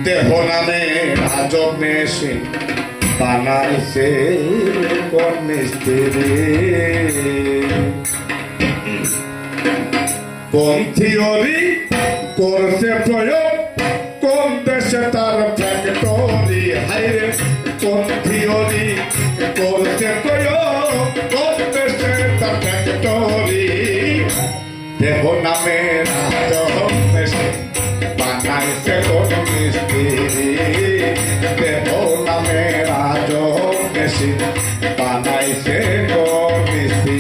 দেহ নামে আজব মেশিন বানাইছে কোন মিস্ত্রি কোন থিওরি করছে প্রয়োগ কোন দেশে তার ফ্যাক্টরি হাইরে কোন থিওরি করছে প্রয়োগ কোন দেশে তার ফ্যাক্টরি দেহ নামে আজব মেশিন বানাইছে কোন মিস্ত্রি দেহ নামে আজব মেশিন বানাইছে কোন মিস্ত্রি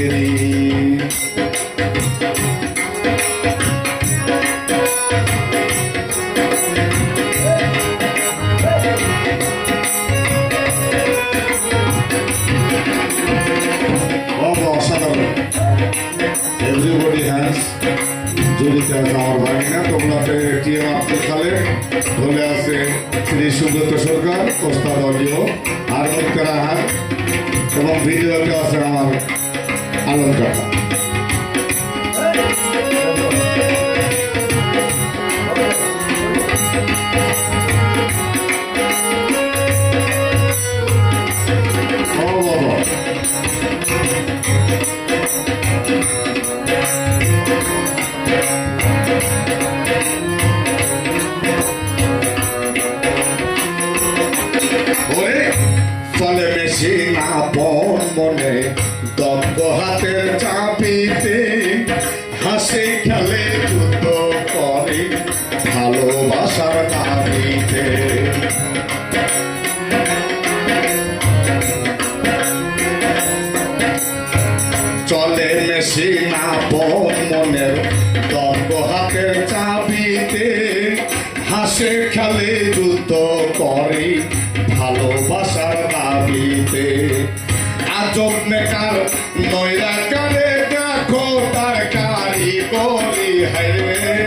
Everybody has যদি আমার ভাই না তোমরা টিএম আব্দুল খালেক বলে আছে শ্রী সুব্রত সরকার ওস্তাদ অডিও আর মুক্তার আহার এবং ভিডিওতে আছে আমার আলম কাকা চলে মেশিন আপন মনে দগ্ধ হাতের চাপিতে হাসি খেলে যুদ্ধ করে ভালোবাসার দাবিতে চলে মেশিন আপন মনের দগ্ধ হাতের চাপিতে হাসে খেলে যুদ্ধ করে ভালোবাসার দাবিতে আজব মেকার নৈরাকারে দেখো তার কারিগরি হাইরে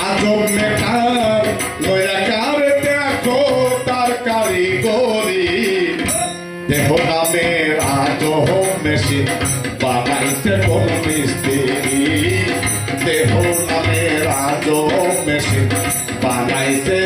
আজব মেকার নৈরাকারে দেখো তার কারিগরি দেহ নামের আজব মেশিন বানাইছে কোন মিস্ত্রি দেহ নামের আজব মেশিন বানাইছে